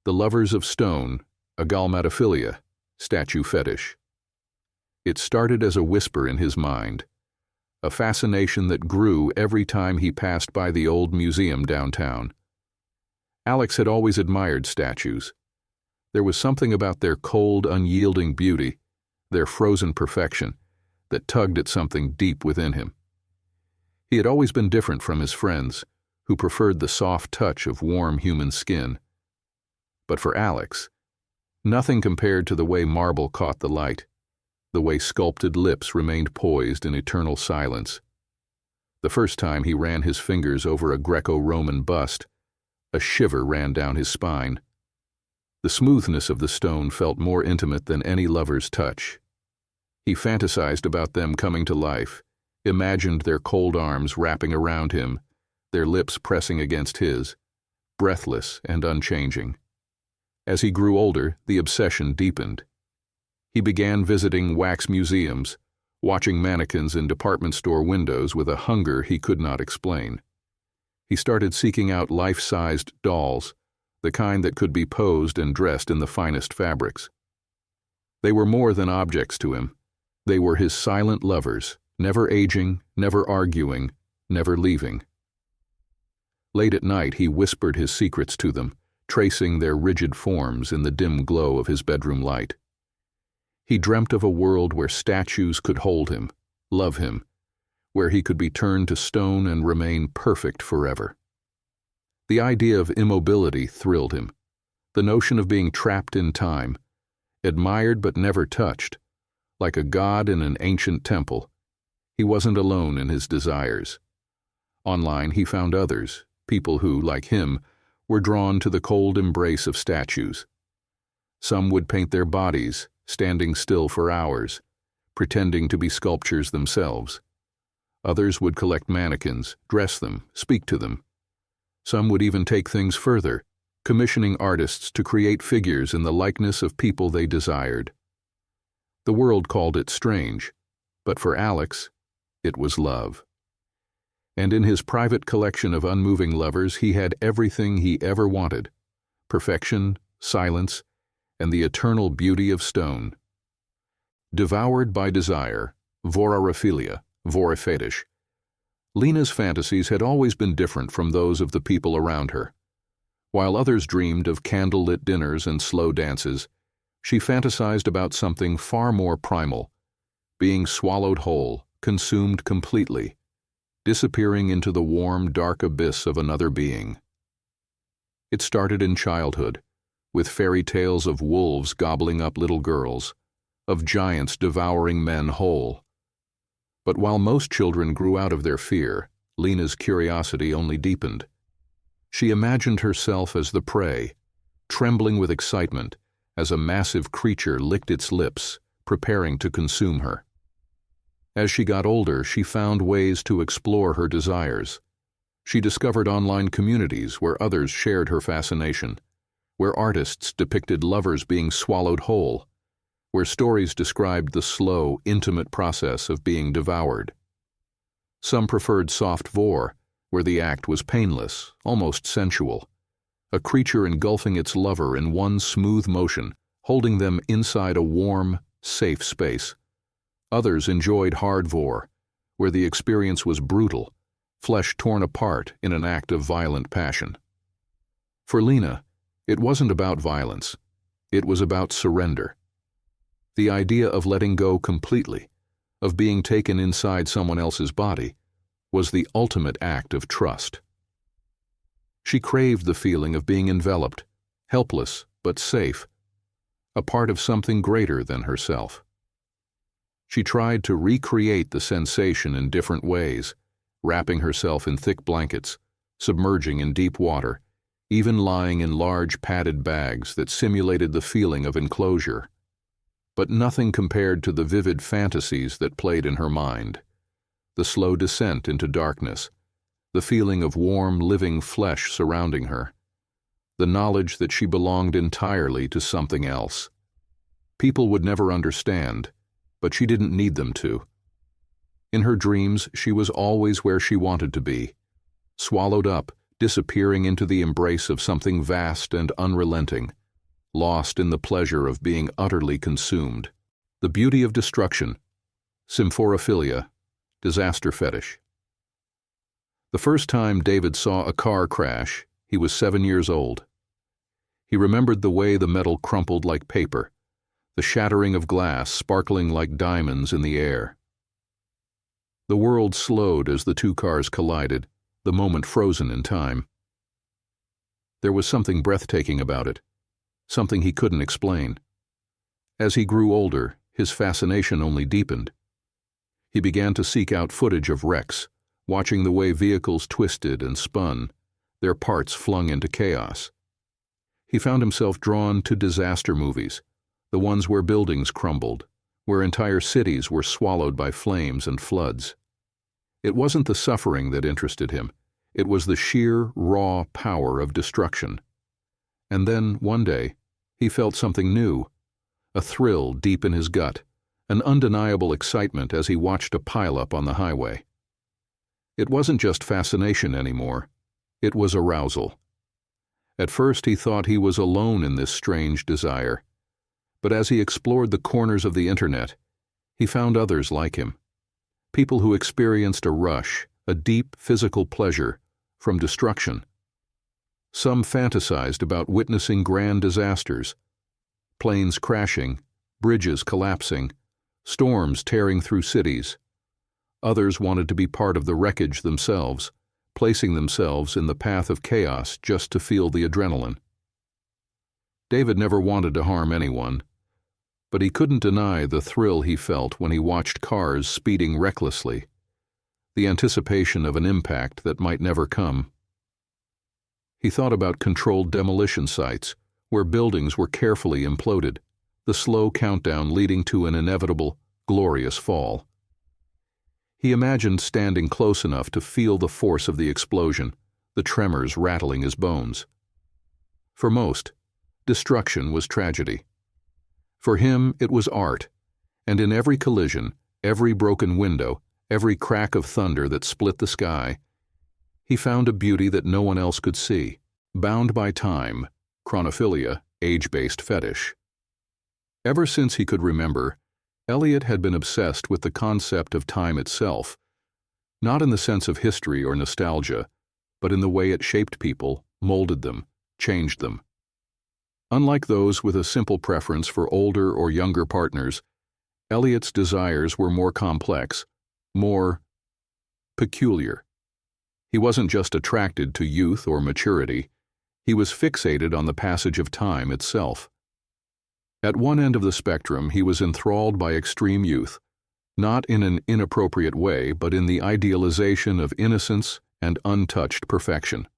The Lovers of Stone, Agalmatophilia, statue fetish. It started as a whisper in his mind, a fascination that grew every time he passed by the old museum downtown. Alex had always admired statues. There was something about their cold, unyielding beauty, their frozen perfection, that tugged at something deep within him. He had always been different from his friends, who preferred the soft touch of warm human skin. But for Alex, nothing compared to the way marble caught the light, the way sculpted lips remained poised in eternal silence. The first time he ran his fingers over a Greco-Roman bust, a shiver ran down his spine. The smoothness of the stone felt more intimate than any lover's touch. He fantasized about them coming to life, imagined their cold arms wrapping around him, their lips pressing against his, breathless and unchanging. As he grew older, the obsession deepened. He began visiting wax museums, watching mannequins in department store windows with a hunger he could not explain. He started seeking out life-sized dolls, the kind that could be posed and dressed in the finest fabrics. They were more than objects to him. They were his silent lovers, never aging, never arguing, never leaving. Late at night, he whispered his secrets to them, tracing their rigid forms in the dim glow of his bedroom light. He dreamt of a world where statues could hold him, love him, where he could be turned to stone and remain perfect forever. The idea of immobility thrilled him, the notion of being trapped in time, admired but never touched, like a god in an ancient temple. He wasn't alone in his desires. Online he found others, people who, like him, were drawn to the cold embrace of statues. Some would paint their bodies, standing still for hours, pretending to be sculptures themselves. Others would collect mannequins, dress them, speak to them. Some would even take things further, commissioning artists to create figures in the likeness of people they desired. The world called it strange, but for Alex, it was love. And in his private collection of unmoving lovers, he had everything he ever wanted: perfection, silence, and the eternal beauty of stone. Devoured by desire, vorophilia, vorifetish. Lena's fantasies had always been different from those of the people around her. While others dreamed of candlelit dinners and slow dances, she fantasized about something far more primal, being swallowed whole, consumed completely, disappearing into the warm, dark abyss of another being. It started in childhood, with fairy tales of wolves gobbling up little girls, of giants devouring men whole. But while most children grew out of their fear, Lena's curiosity only deepened. She imagined herself as the prey, trembling with excitement as a massive creature licked its lips, preparing to consume her. As she got older, she found ways to explore her desires. She discovered online communities where others shared her fascination, where artists depicted lovers being swallowed whole, where stories described the slow, intimate process of being devoured. Some preferred soft vor, where the act was painless, almost sensual, a creature engulfing its lover in one smooth motion, holding them inside a warm, safe space. Others enjoyed hard vor, where the experience was brutal, flesh torn apart in an act of violent passion. For Lena, it wasn't about violence. It was about surrender. The idea of letting go completely, of being taken inside someone else's body, was the ultimate act of trust. She craved the feeling of being enveloped, helpless but safe, a part of something greater than herself. She tried to recreate the sensation in different ways, wrapping herself in thick blankets, submerging in deep water, even lying in large padded bags that simulated the feeling of enclosure. But nothing compared to the vivid fantasies that played in her mind. The slow descent into darkness, the feeling of warm, living flesh surrounding her, the knowledge that she belonged entirely to something else. People would never understand, but she didn't need them to. In her dreams, she was always where she wanted to be, swallowed up, disappearing into the embrace of something vast and unrelenting, lost in the pleasure of being utterly consumed. The beauty of destruction, symphorophilia, disaster fetish. The first time David saw a car crash, he was 7 years old. He remembered the way the metal crumpled like paper, the shattering of glass sparkling like diamonds in the air. The world slowed as the two cars collided, the moment frozen in time. There was something breathtaking about it, something he couldn't explain. As he grew older, his fascination only deepened. He began to seek out footage of wrecks, watching the way vehicles twisted and spun, their parts flung into chaos. He found himself drawn to disaster movies, the ones where buildings crumbled, where entire cities were swallowed by flames and floods. It wasn't the suffering that interested him, it was the sheer, raw power of destruction. And then, one day, he felt something new, a thrill deep in his gut, an undeniable excitement as he watched a pileup on the highway. It wasn't just fascination anymore, it was arousal. At first he thought he was alone in this strange desire, but as he explored the corners of the internet, he found others like him. People who experienced a rush, a deep physical pleasure, from destruction. Some fantasized about witnessing grand disasters, planes crashing, bridges collapsing, storms tearing through cities. Others wanted to be part of the wreckage themselves, placing themselves in the path of chaos just to feel the adrenaline. David never wanted to harm anyone, but he couldn't deny the thrill he felt when he watched cars speeding recklessly, the anticipation of an impact that might never come. He thought about controlled demolition sites, where buildings were carefully imploded, the slow countdown leading to an inevitable, glorious fall. He imagined standing close enough to feel the force of the explosion, the tremors rattling his bones. For most, destruction was tragedy. For him, it was art, and in every collision, every broken window, every crack of thunder that split the sky, he found a beauty that no one else could see, bound by time, chronophilia, age-based fetish. Ever since he could remember, Eliot had been obsessed with the concept of time itself, not in the sense of history or nostalgia, but in the way it shaped people, molded them, changed them. Unlike those with a simple preference for older or younger partners, Eliot's desires were more complex, more peculiar. He wasn't just attracted to youth or maturity, he was fixated on the passage of time itself. At one end of the spectrum, he was enthralled by extreme youth, not in an inappropriate way, but in the idealization of innocence and untouched perfection.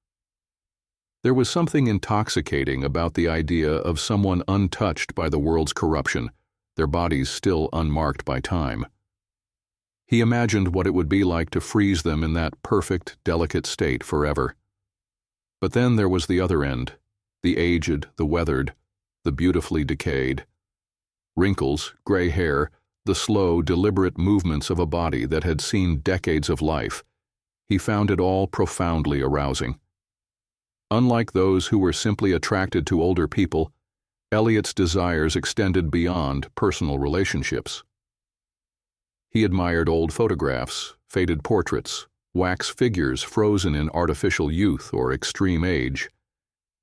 There was something intoxicating about the idea of someone untouched by the world's corruption, their bodies still unmarked by time. He imagined what it would be like to freeze them in that perfect, delicate state forever. But then there was the other end, the aged, the weathered, the beautifully decayed. Wrinkles, gray hair, the slow, deliberate movements of a body that had seen decades of life. He found it all profoundly arousing. Unlike those who were simply attracted to older people, Eliot's desires extended beyond personal relationships. He admired old photographs, faded portraits, wax figures frozen in artificial youth or extreme age,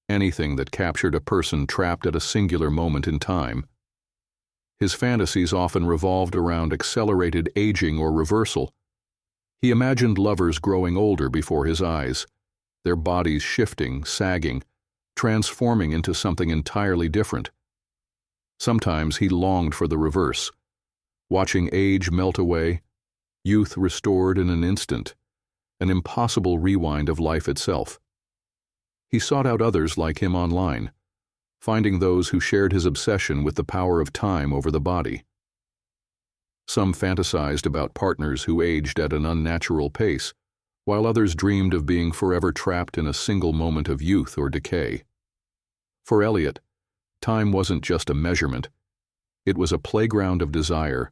anything that captured a person trapped at a singular moment in time. His fantasies often revolved around accelerated aging or reversal. He imagined lovers growing older before his eyes, their bodies shifting, sagging, transforming into something entirely different. Sometimes he longed for the reverse, watching age melt away, youth restored in an instant, an impossible rewind of life itself. He sought out others like him online, finding those who shared his obsession with the power of time over the body. Some fantasized about partners who aged at an unnatural pace, while others dreamed of being forever trapped in a single moment of youth or decay. For Eliot, time wasn't just a measurement. It was a playground of desire,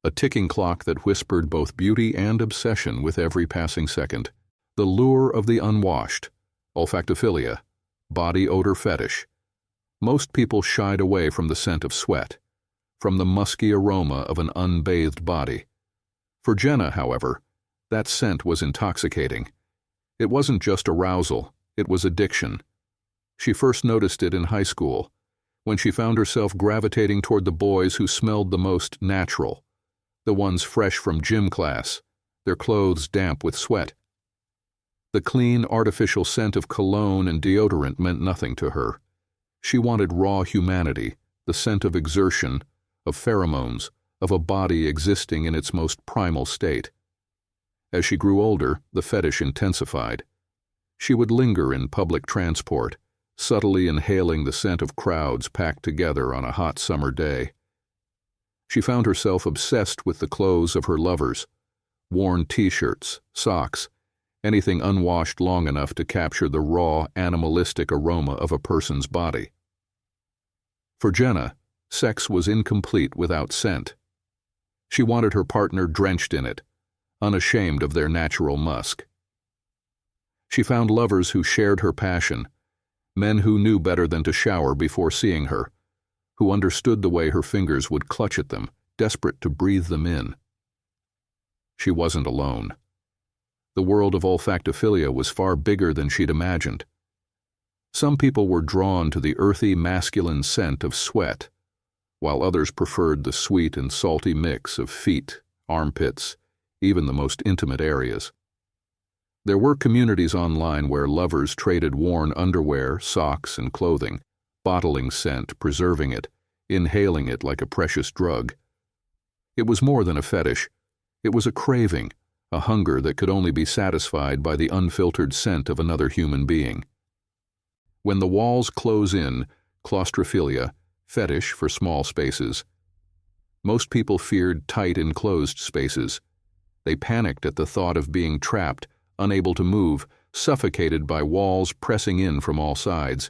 a ticking clock that whispered both beauty and obsession with every passing second. The lure of the unwashed, Olfactophilia, body odor fetish. Most people shied away from the scent of sweat, from the musky aroma of an unbathed body. For Jenna, however, that scent was intoxicating. It wasn't just arousal, it was addiction. She first noticed it in high school, when she found herself gravitating toward the boys who smelled the most natural, the ones fresh from gym class, their clothes damp with sweat. The clean, artificial scent of cologne and deodorant meant nothing to her. She wanted raw humanity, the scent of exertion, of pheromones, of a body existing in its most primal state. As she grew older, the fetish intensified. She would linger in public transport, subtly inhaling the scent of crowds packed together on a hot summer day. She found herself obsessed with the clothes of her lovers, worn t-shirts, socks, anything unwashed long enough to capture the raw, animalistic aroma of a person's body. For Jenna, sex was incomplete without scent. She wanted her partner drenched in it, unashamed of their natural musk. She found lovers who shared her passion, men who knew better than to shower before seeing her, who understood the way her fingers would clutch at them, desperate to breathe them in. She wasn't alone. The world of olfactophilia was far bigger than she'd imagined. Some people were drawn to the earthy, masculine scent of sweat, while others preferred the sweet and salty mix of feet, armpits, even the most intimate areas. There were communities online where lovers traded worn underwear, socks, and clothing, bottling scent, preserving it, inhaling it like a precious drug. It was more than a fetish. It was a craving, a hunger that could only be satisfied by the unfiltered scent of another human being. When the walls close in, claustrophilia, fetish for small spaces. Most people feared tight, enclosed spaces. They panicked at the thought of being trapped, unable to move, suffocated by walls pressing in from all sides.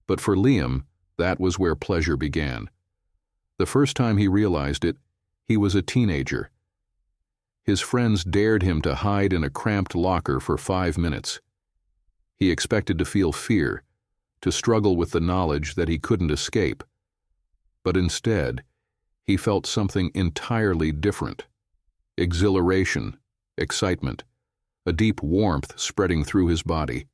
But for Liam, that was where pleasure began. The first time he realized it, he was a teenager. His friends dared him to hide in a cramped locker for 5 minutes. He expected to feel fear, to struggle with the knowledge that he couldn't escape. But instead, he felt something entirely different. Exhilaration, excitement, a deep warmth spreading through his body.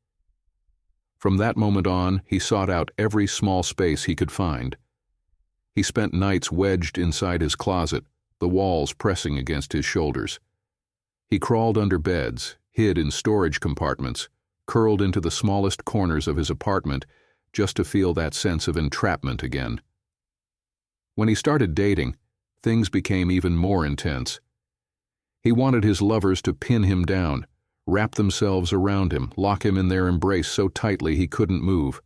From that moment on, he sought out every small space he could find. He spent nights wedged inside his closet, the walls pressing against his shoulders. He crawled under beds, hid in storage compartments, curled into the smallest corners of his apartment just to feel that sense of entrapment again. When he started dating, things became even more intense. He wanted his lovers to pin him down, wrap themselves around him, lock him in their embrace so tightly he couldn't move.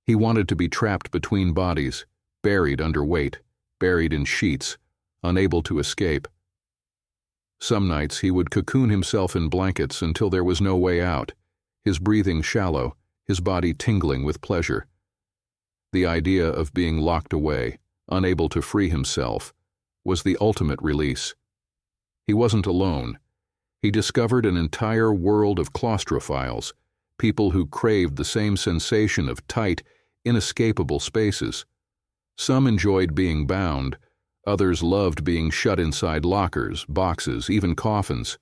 He wanted to be trapped between bodies, buried under weight, buried in sheets, unable to escape. Some nights he would cocoon himself in blankets until there was no way out, his breathing shallow, his body tingling with pleasure. The idea of being locked away, unable to free himself, was the ultimate release. He wasn't alone. He discovered an entire world of claustrophiles, people who craved the same sensation of tight, inescapable spaces. Some enjoyed being bound. Others loved being shut inside lockers, boxes, even coffins.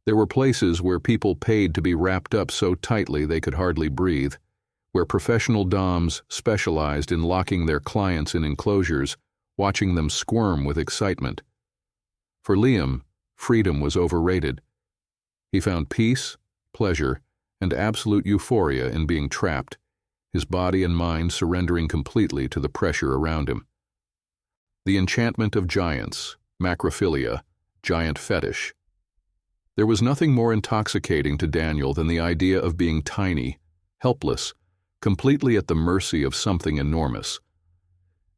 There were places where people paid to be wrapped up so tightly they could hardly breathe, where professional doms specialized in locking their clients in enclosures, watching them squirm with excitement. For Liam, freedom was overrated. He found peace, pleasure, and absolute euphoria in being trapped, his body and mind surrendering completely to the pressure around him. The enchantment of giants, macrophilia, giant fetish. There was nothing more intoxicating to Daniel than the idea of being tiny, helpless, completely at the mercy of something enormous.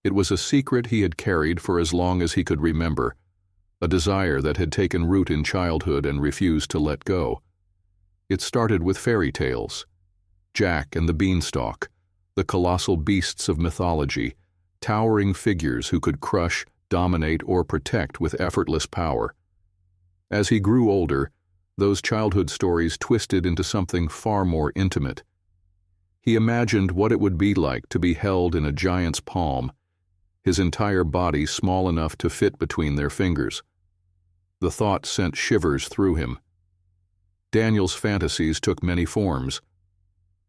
It was a secret he had carried for as long as he could remember, a desire that had taken root in childhood and refused to let go. It started with fairy tales. Jack and the Beanstalk, the colossal beasts of mythology, towering figures who could crush, dominate, or protect with effortless power. As he grew older, those childhood stories twisted into something far more intimate. He imagined what it would be like to be held in a giant's palm, his entire body small enough to fit between their fingers. The thought sent shivers through him. Daniel's fantasies took many forms.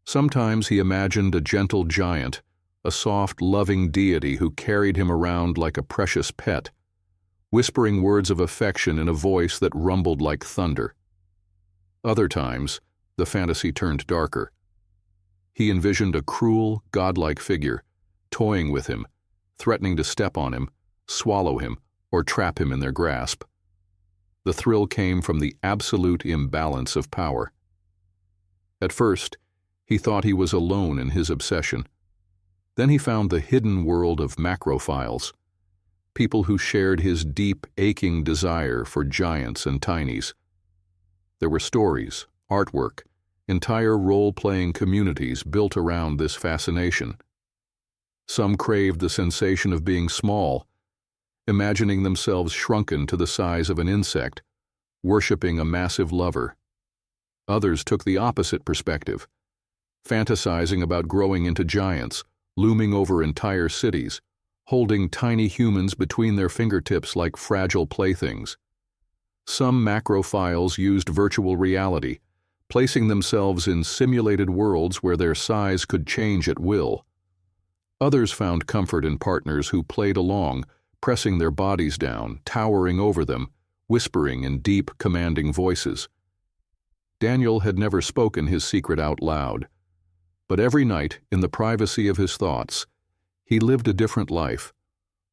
Sometimes he imagined a gentle giant, a soft, loving deity who carried him around like a precious pet, whispering words of affection in a voice that rumbled like thunder. Other times, the fantasy turned darker. He envisioned a cruel, godlike figure, toying with him, threatening to step on him, swallow him, or trap him in their grasp. The thrill came from the absolute imbalance of power. At first, he thought he was alone in his obsession. Then he found the hidden world of macrophiles, people who shared his deep, aching desire for giants and tinies. There were stories, artwork, entire role-playing communities built around this fascination. Some craved the sensation of being small, imagining themselves shrunken to the size of an insect, worshipping a massive lover. Others took the opposite perspective, fantasizing about growing into giants, looming over entire cities, holding tiny humans between their fingertips like fragile playthings. Some macrophiles used virtual reality, placing themselves in simulated worlds where their size could change at will. Others found comfort in partners who played along, pressing their bodies down, towering over them, whispering in deep, commanding voices. Daniel had never spoken his secret out loud, but every night, in the privacy of his thoughts, he lived a different life,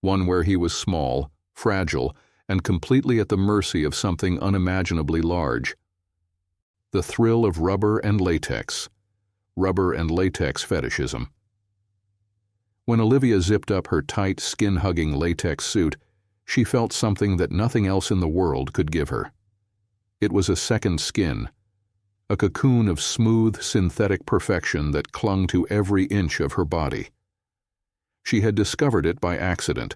one where he was small, fragile, and completely at the mercy of something unimaginably large. The thrill of rubber and latex fetishism. When Olivia zipped up her tight, skin-hugging latex suit, she felt something that nothing else in the world could give her. It was a second skin, a cocoon of smooth, synthetic perfection that clung to every inch of her body. She had discovered it by accident,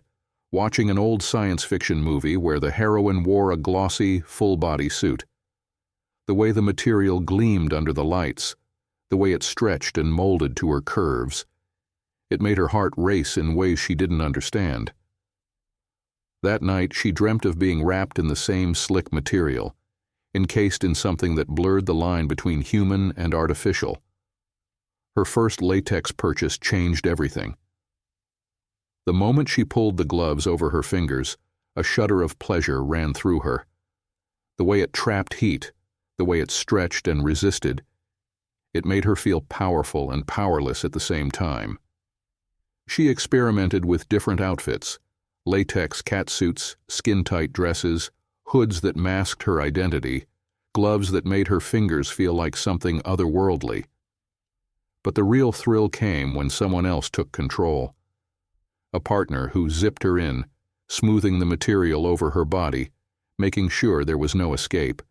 watching an old science fiction movie where the heroine wore a glossy, full-body suit. The way the material gleamed under the lights, the way it stretched and molded to her curves. It made her heart race in ways she didn't understand. That night, she dreamt of being wrapped in the same slick material, encased in something that blurred the line between human and artificial. Her first latex purchase changed everything. The moment she pulled the gloves over her fingers, a shudder of pleasure ran through her. The way it trapped heat, the way it stretched and resisted, it made her feel powerful and powerless at the same time. She experimented with different outfits, latex catsuits, skin-tight dresses, hoods that masked her identity, gloves that made her fingers feel like something otherworldly. But the real thrill came when someone else took control. A partner who zipped her in, smoothing the material over her body, making sure there was no escape.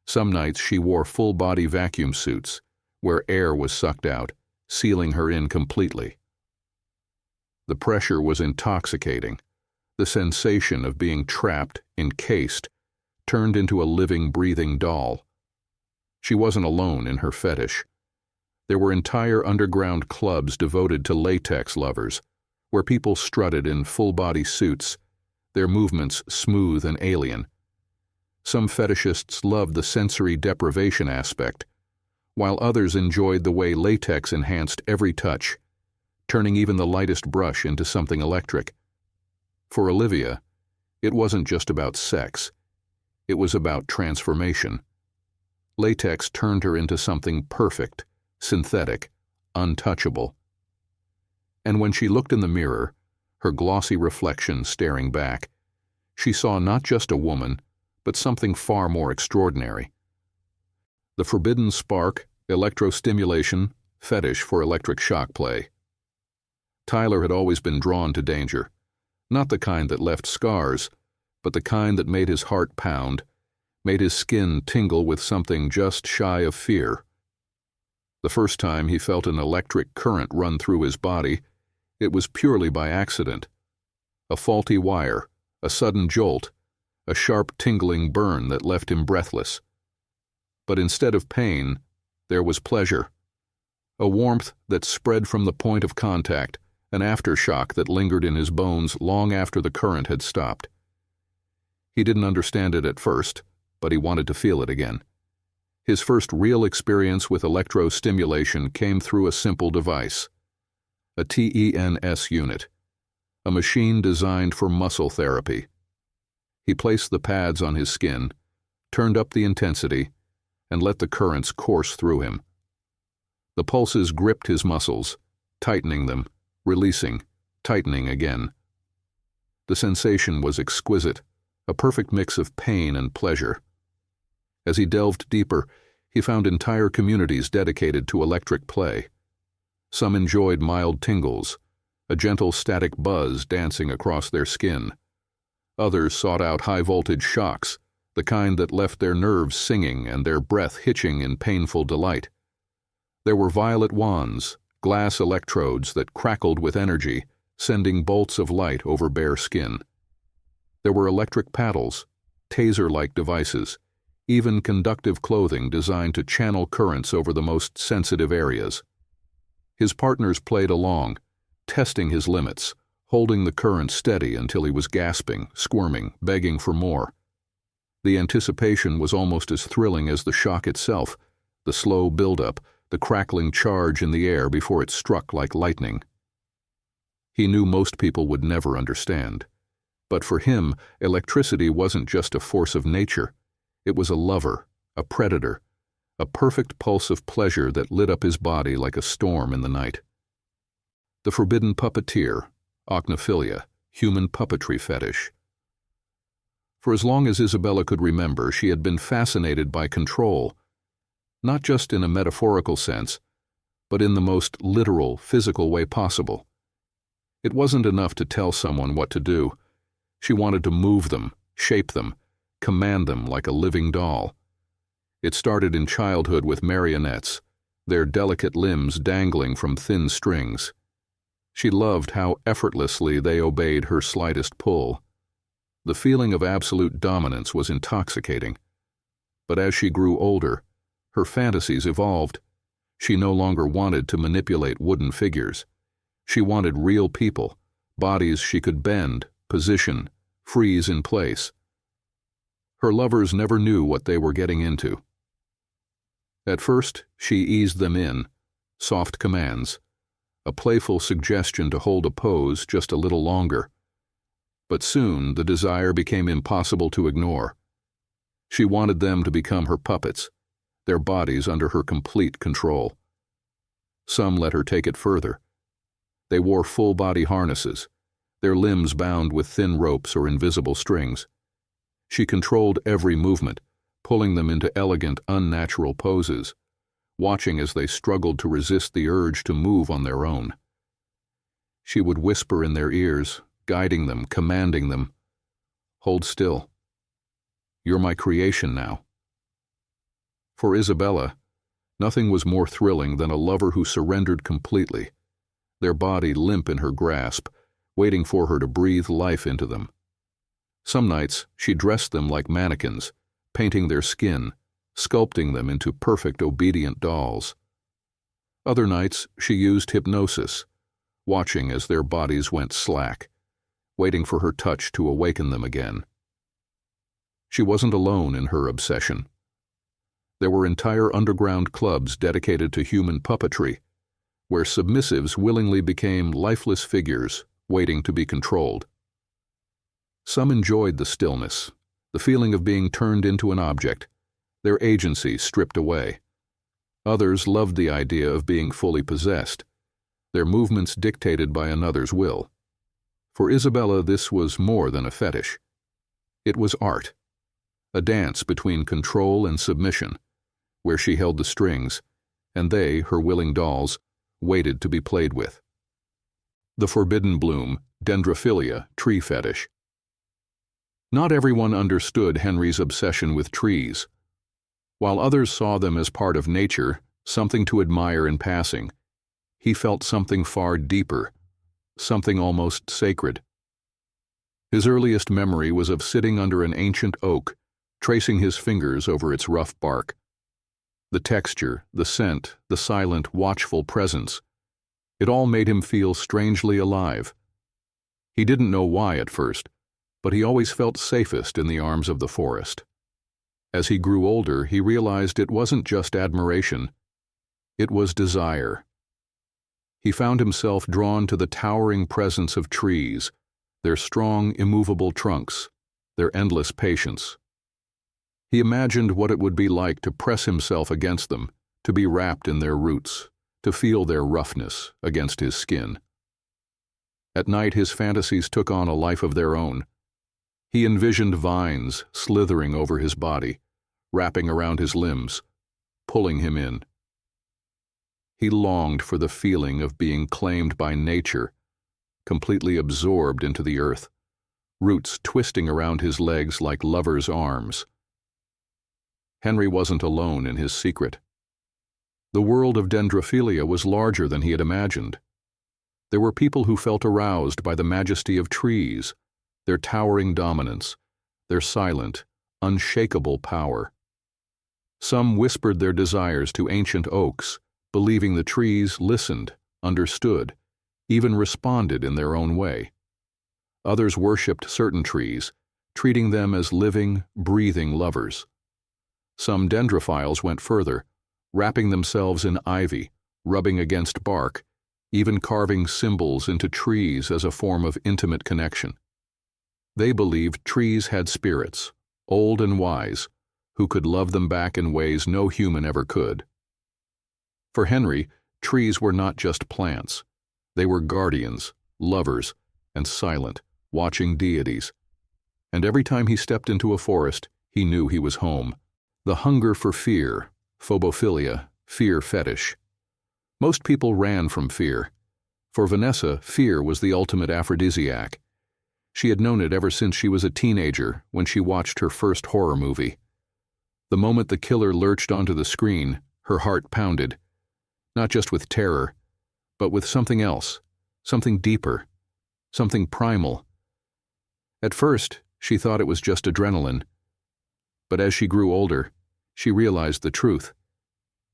Some nights she wore full-body vacuum suits, where air was sucked out, sealing her in completely. The pressure was intoxicating. The sensation of being trapped, encased, turned into a living, breathing doll. She wasn't alone in her fetish. There were entire underground clubs devoted to latex lovers, where people strutted in full-body suits, their movements smooth and alien. Some fetishists loved the sensory deprivation aspect, while others enjoyed the way latex enhanced every touch, turning even the lightest brush into something electric. For Olivia, it wasn't just about sex. It was about transformation. Latex turned her into something perfect, synthetic, untouchable. And when she looked in the mirror, her glossy reflection staring back, she saw not just a woman, but something far more extraordinary. The forbidden spark, electrostimulation, fetish for electric shock play. Tyler had always been drawn to danger, not the kind that left scars, but the kind that made his heart pound, made his skin tingle with something just shy of fear. The first time he felt an electric current run through his body, it was purely by accident. A faulty wire, a sudden jolt, a sharp tingling burn that left him breathless. But instead of pain, there was pleasure. A warmth that spread from the point of contact, an aftershock that lingered in his bones long after the current had stopped. He didn't understand it at first, but he wanted to feel it again. His first real experience with electrostimulation came through a simple device, a TENS unit, a machine designed for muscle therapy. He placed the pads on his skin, turned up the intensity, and let the currents course through him. The pulses gripped his muscles, tightening them, releasing, tightening again. The sensation was exquisite, a perfect mix of pain and pleasure. As he delved deeper, he found entire communities dedicated to electric play. Some enjoyed mild tingles, a gentle static buzz dancing across their skin. Others sought out high-voltage shocks, the kind that left their nerves singing and their breath hitching in painful delight. There were violet wands, glass electrodes that crackled with energy, sending bolts of light over bare skin. There were electric paddles, taser-like devices, even conductive clothing designed to channel currents over the most sensitive areas. His partners played along, testing his limits, holding the current steady until he was gasping, squirming, begging for more. The anticipation was almost as thrilling as the shock itself, the slow buildup, the crackling charge in the air before it struck like lightning. He knew most people would never understand. But for him, electricity wasn't just a force of nature. It was a lover, a predator, a perfect pulse of pleasure that lit up his body like a storm in the night. The forbidden puppeteer, ochnophilia, human puppetry fetish. For as long as Isabella could remember, she had been fascinated by control, not just in a metaphorical sense, but in the most literal, physical way possible. It wasn't enough to tell someone what to do. She wanted to move them, shape them, command them like a living doll. It started in childhood with marionettes, their delicate limbs dangling from thin strings. She loved how effortlessly they obeyed her slightest pull. The feeling of absolute dominance was intoxicating. But as she grew older, her fantasies evolved. She no longer wanted to manipulate wooden figures. She wanted real people, bodies she could bend, position, freeze in place. Her lovers never knew what they were getting into. At first, she eased them in, soft commands, a playful suggestion to hold a pose just a little longer. But soon the desire became impossible to ignore. She wanted them to become her puppets, their bodies under her complete control. Some let her take it further. They wore full-body harnesses, their limbs bound with thin ropes or invisible strings. She controlled every movement, pulling them into elegant, unnatural poses, watching as they struggled to resist the urge to move on their own. She would whisper in their ears, guiding them, commanding them, "Hold still. You're my creation now." For Isabella, nothing was more thrilling than a lover who surrendered completely, their body limp in her grasp, waiting for her to breathe life into them. Some nights she dressed them like mannequins, painting their skin, sculpting them into perfect, obedient dolls. Other nights she used hypnosis, watching as their bodies went slack, waiting for her touch to awaken them again. She wasn't alone in her obsession. There were entire underground clubs dedicated to human puppetry, where submissives willingly became lifeless figures waiting to be controlled. Some enjoyed the stillness, the feeling of being turned into an object, their agency stripped away. Others loved the idea of being fully possessed, their movements dictated by another's will. For Isabella, this was more than a fetish. It was art, a dance between control and submission, where she held the strings, and they, her willing dolls, waited to be played with. The forbidden bloom, dendrophilia, tree fetish. Not everyone understood Henry's obsession with trees. While others saw them as part of nature, something to admire in passing, he felt something far deeper, something almost sacred. His earliest memory was of sitting under an ancient oak, tracing his fingers over its rough bark. The texture, the scent, the silent, watchful presence. It all made him feel strangely alive. He didn't know why at first, but he always felt safest in the arms of the forest. As he grew older, he realized it wasn't just admiration. It was desire. He found himself drawn to the towering presence of trees, their strong, immovable trunks, their endless patience. He imagined what it would be like to press himself against them, to be wrapped in their roots, to feel their roughness against his skin. At night, his fantasies took on a life of their own. He envisioned vines slithering over his body, wrapping around his limbs, pulling him in. He longed for the feeling of being claimed by nature, completely absorbed into the earth, roots twisting around his legs like lovers' arms. Henry wasn't alone in his secret. The world of dendrophilia was larger than he had imagined. There were people who felt aroused by the majesty of trees, their towering dominance, their silent, unshakable power. Some whispered their desires to ancient oaks, believing the trees listened, understood, even responded in their own way. Others worshipped certain trees, treating them as living, breathing lovers. Some dendrophiles went further, wrapping themselves in ivy, rubbing against bark, even carving symbols into trees as a form of intimate connection. They believed trees had spirits, old and wise, who could love them back in ways no human ever could. For Henry, trees were not just plants. They were guardians, lovers, and silent, watching deities. And every time he stepped into a forest, he knew he was home. The hunger for fear, phobophilia, fear fetish. Most people ran from fear. For Vanessa, fear was the ultimate aphrodisiac. She had known it ever since she was a teenager when she watched her first horror movie. The moment the killer lurched onto the screen, her heart pounded, not just with terror, but with something else, something deeper, something primal. At first, she thought it was just adrenaline. But as she grew older, she realized the truth.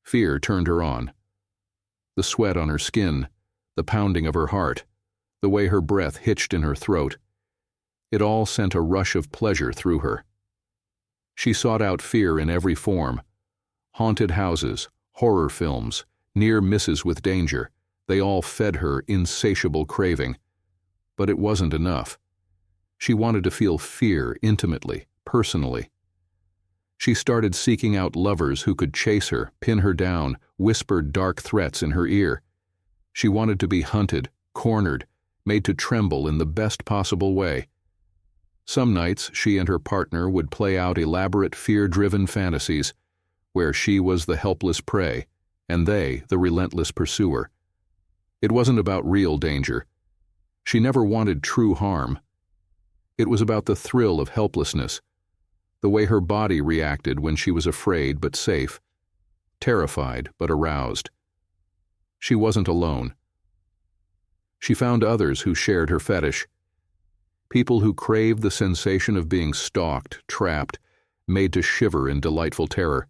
Fear turned her on. The sweat on her skin, the pounding of her heart, the way her breath hitched in her throat. It all sent a rush of pleasure through her. She sought out fear in every form. Haunted houses, horror films, near misses with danger, they all fed her insatiable craving. But it wasn't enough. She wanted to feel fear intimately, personally. She started seeking out lovers who could chase her, pin her down, whisper dark threats in her ear. She wanted to be hunted, cornered, made to tremble in the best possible way. Some nights she and her partner would play out elaborate fear-driven fantasies, where she was the helpless prey, and they the relentless pursuer. It wasn't about real danger. She never wanted true harm. It was about the thrill of helplessness, the way her body reacted when she was afraid but safe, terrified but aroused. She wasn't alone. She found others who shared her fetish, people who craved the sensation of being stalked, trapped, made to shiver in delightful terror.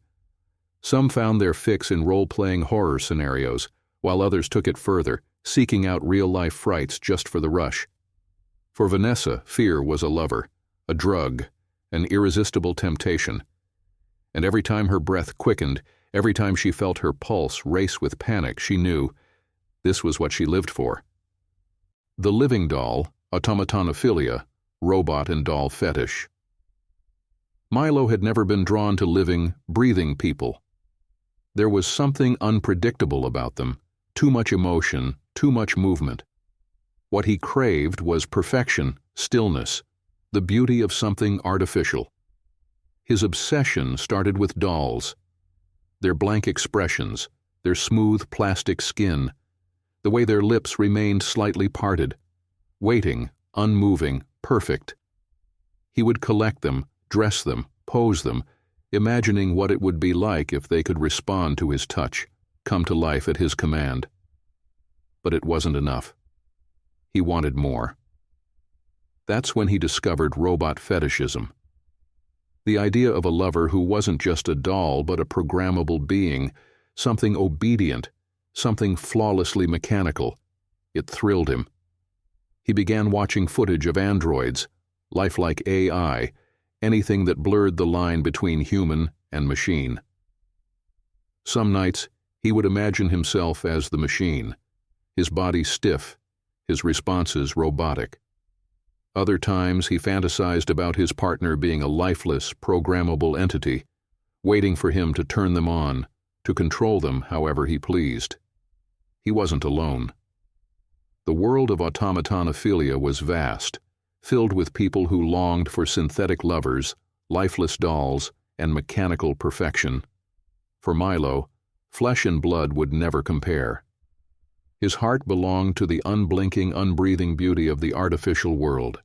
Some found their fix in role-playing horror scenarios, while others took it further, seeking out real-life frights just for the rush. For Vanessa, fear was a lover, a drug, an irresistible temptation. And every time her breath quickened, every time she felt her pulse race with panic, she knew this was what she lived for. The living doll, automatonophilia, robot and doll fetish. Milo had never been drawn to living, breathing people. There was something unpredictable about them, too much emotion, too much movement. What he craved was perfection, stillness, the beauty of something artificial. His obsession started with dolls. Their blank expressions, their smooth plastic skin, the way their lips remained slightly parted, waiting, unmoving, perfect. He would collect them, dress them, pose them, imagining what it would be like if they could respond to his touch, come to life at his command. But it wasn't enough. He wanted more. That's when he discovered robot fetishism. The idea of a lover who wasn't just a doll but a programmable being, something obedient, something flawlessly mechanical. It thrilled him. He began watching footage of androids, lifelike AI, anything that blurred the line between human and machine. Some nights, he would imagine himself as the machine, his body stiff, his responses robotic. Other times, he fantasized about his partner being a lifeless, programmable entity, waiting for him to turn them on, to control them however he pleased. He wasn't alone. The world of automatonophilia was vast, filled with people who longed for synthetic lovers, lifeless dolls, and mechanical perfection. For Milo, flesh and blood would never compare. His heart belonged to the unblinking, unbreathing beauty of the artificial world.